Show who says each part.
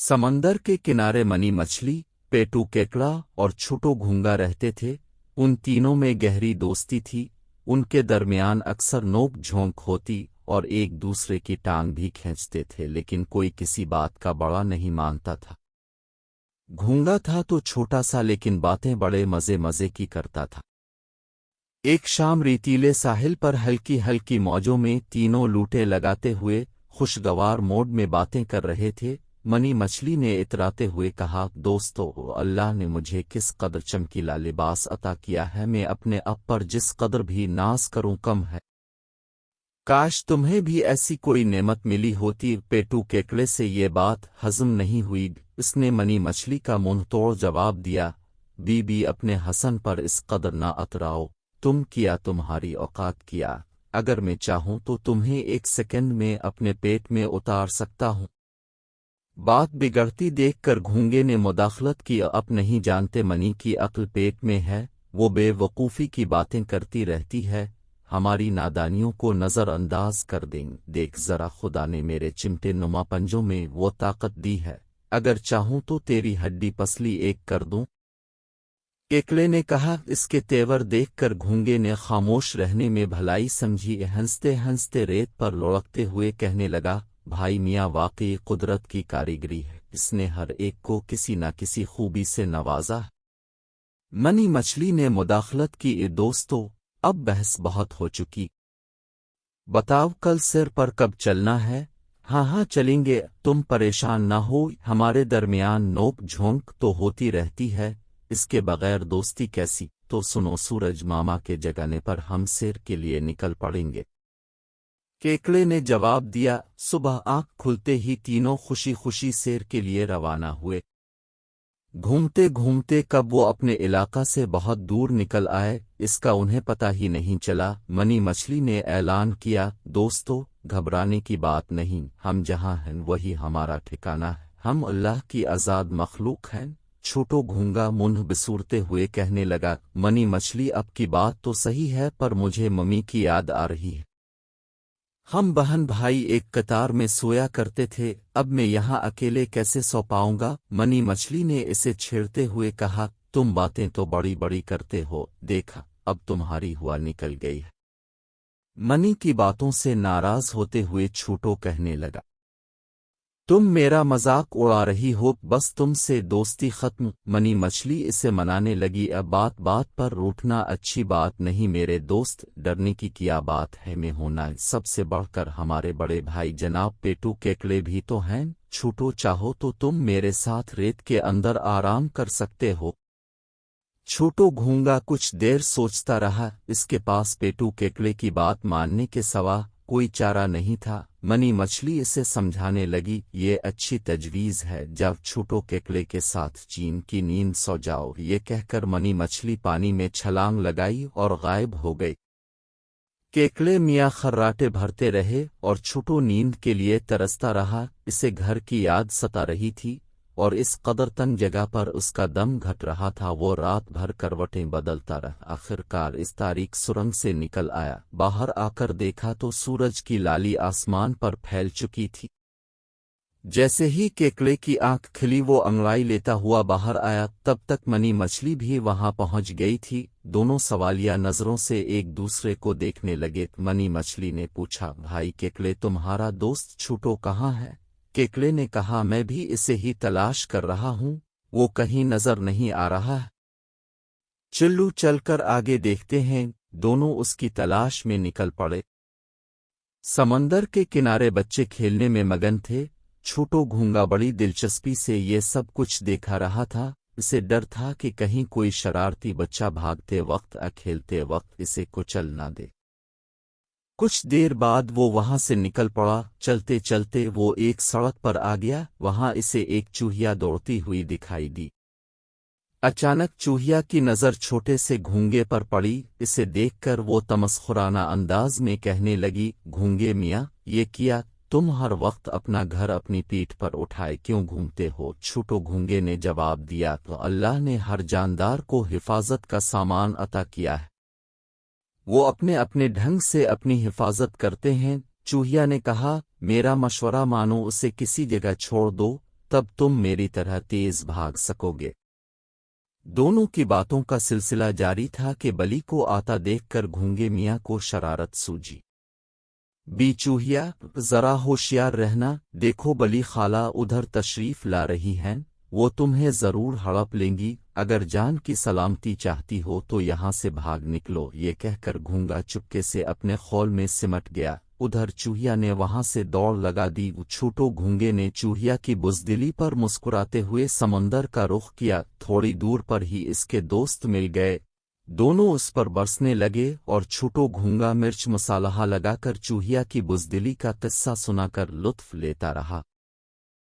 Speaker 1: समंदर के किनारे मनी मछली, पेटू केकड़ा और छोटो घूंगा रहते थे। उन तीनों में गहरी दोस्ती थी। उनके दरमियान अक्सर नोक झोंक होती और एक दूसरे की टांग भी खींचते थे, लेकिन कोई किसी बात का बड़ा नहीं मानता था। घूंगा था तो छोटा सा, लेकिन बातें बड़े मजे मजे की करता था। एक शाम रेतीले साहिल पर हल्की हल्की मौजों में तीनों लूटे लगाते हुए खुशगवार मोड में बातें कर रहे थे। मनी मछली ने इतराते हुए कहा, दोस्तों, अल्लाह ने मुझे किस कदर चमकीला लिबास अता किया है। मैं अपने आप पर जिस कदर भी नाज करूं कम है। काश तुम्हें भी ऐसी कोई नेमत मिली होती। पेटू केकड़े से ये बात हजम नहीं हुई। उसने मनी मछली का मुंह तोड़ जवाब दिया, बीबी, अपने हसन पर इस कदर ना अतराओ। तुम किया तुम्हारी औकात किया। अगर मैं चाहूं तो तुम्हें एक सेकंड में अपने पेट में उतार सकता हूं। बात बिगड़ती देखकर घूंगे ने मुदाखलत की, अब नहीं जानते मनी की अक्ल पेट में है। वो बेवकूफ़ी की बातें करती रहती है, हमारी नादानियों को नज़रअंदाज कर दें। देख जरा, खुदा ने मेरे चिमटे नुमा पंजों में वो ताकत दी है, अगर चाहूं तो तेरी हड्डी पसली एक कर दूं। केकड़े ने कहा। इसके तेवर देखकर घूंगे ने खामोश रहने में भलाई समझी। हंसते हंसते रेत पर लुढ़कते हुए कहने लगा, भाई मियाँ, वाकई कुदरत की कारीगरी है। इसने हर एक को किसी न किसी खूबी से नवाजा है। मनी मछली ने मुदाखलत की, दोस्तों, अब बहस बहुत हो चुकी। बताओ कल सिर पर कब चलना है। हाँ हाँ चलेंगे, तुम परेशान ना हो। हमारे दरमियान नोक झोंक तो होती रहती है, इसके बगैर दोस्ती कैसी। तो सुनो, सूरज मामा के जगाने पर हम सैर के लिए निकल पड़ेंगे। केकड़े ने जवाब दिया। सुबह आंख खुलते ही तीनों खुशी खुशी सैर के लिए रवाना हुए। घूमते घूमते कब वो अपने इलाका से बहुत दूर निकल आए, इसका उन्हें पता ही नहीं चला। मनी मछली ने ऐलान किया, दोस्तों, घबराने की बात नहीं। हम जहां हैं वही हमारा ठिकाना है। हम अल्लाह की आज़ाद मखलूक हैं। छोटो घूंगा मुंह बिसूरते हुए कहने लगा, मनी मछली, अब की बात तो सही है, पर मुझे मम्मी की याद आ रही है। हम बहन भाई एक कतार में सोया करते थे, अब मैं यहाँ अकेले कैसे सो पाऊंगा। मनी मछली ने इसे छेड़ते हुए कहा, तुम बातें तो बड़ी बड़ी करते हो, देखा अब तुम्हारी हुआ निकल गई है। मनी की बातों से नाराज होते हुए छोटो कहने लगा, तुम मेरा मजाक उड़ा रही हो, बस तुमसे दोस्ती खत्म। मनी मछली इसे मनाने लगी, अब बात बात पर रूठना अच्छी बात नहीं मेरे दोस्त, डरने की क्या बात है। मैं होना सबसे बढ़कर हमारे बड़े भाई जनाब पेटू केकड़े भी तो हैं। छोटो, चाहो तो तुम मेरे साथ रेत के अंदर आराम कर सकते हो। छोटो घूंगा कुछ देर सोचता रहा, इसके पास पेटू केकड़े की बात मानने के सिवा कोई चारा नहीं था। मनी मछली इसे समझाने लगी, ये अच्छी तजवीज़ है, जब छोटो केकड़े के साथ चीन की नींद सो जाओ। ये कहकर मनी मछली पानी में छलांग लगाई और गायब हो गई। केकड़े मियाँ खर्राटे भरते रहे और छोटो नींद के लिए तरसता रहा। इसे घर की याद सता रही थी और इस कदर तंग जगह पर उसका दम घट रहा था। वो रात भर करवटें बदलता रहा। आखिरकार इस तारीख सुरंग से निकल आया। बाहर आकर देखा तो सूरज की लाली आसमान पर फैल चुकी थी। जैसे ही केकड़े की आंख खिली वो अंगड़ाई लेता हुआ बाहर आया, तब तक मनी मछली भी वहां पहुंच गई थी। दोनों सवालिया नजरों से एक दूसरे को देखने लगे। मनी मछली ने पूछा, भाई केकड़े, तुम्हारा दोस्त छोटो कहाँ है। केकड़े ने कहा, मैं भी इसे ही तलाश कर रहा हूं, वो कहीं नजर नहीं आ रहा है। चलो चलकर आगे देखते हैं। दोनों उसकी तलाश में निकल पड़े। समंदर के किनारे बच्चे खेलने में मगन थे। छोटो घूंगा बड़ी दिलचस्पी से ये सब कुछ देखा रहा था। इसे डर था कि कहीं कोई शरारती बच्चा भागते वक्त या खेलते वक्त इसे कुचल ना दे। कुछ देर बाद वो वहां से निकल पड़ा। चलते चलते वो एक सड़क पर आ गया। वहां इसे एक चूहिया दौड़ती हुई दिखाई दी। अचानक चूहिया की नज़र छोटे से घूंगे पर पड़ी। इसे देखकर वो तमस्खुराना अंदाज में कहने लगी, घूंगे मियाँ, ये किया। तुम हर वक्त अपना घर अपनी पीठ पर उठाए क्यों घूमते हो। छोटो घूंगे ने जवाब दिया, तो अल्लाह ने हर जानदार को हिफाजत का सामान अता किया है, वो अपने अपने ढंग से अपनी हिफाजत करते हैं। चूहिया ने कहा, मेरा मशवरा मानो, उसे किसी जगह छोड़ दो तब तुम मेरी तरह तेज भाग सकोगे। दोनों की बातों का सिलसिला जारी था कि बली को आता देखकर घूंगे मियाँ को शरारत सूझी। बी चूहिया, जरा होशियार रहना, देखो बली खाला उधर तशरीफ ला रही हैं, वो तुम्हें जरूर हड़प लेंगी, अगर जान की सलामती चाहती हो तो यहाँ से भाग निकलो। ये कहकर घूंगा चुपके से अपने खौल में सिमट गया। उधर चूहिया ने वहां से दौड़ लगा दी। छोटो घूंगे ने चूहिया की बुज़दिली पर मुस्कुराते हुए समंदर का रुख किया। थोड़ी दूर पर ही इसके दोस्त मिल गए। दोनों उस पर बरसने लगे और छोटो घूंगा मिर्च मसाला लगाकर चूहिया की बुज़दिली का किस्सा सुनाकर लुत्फ लेता रहा।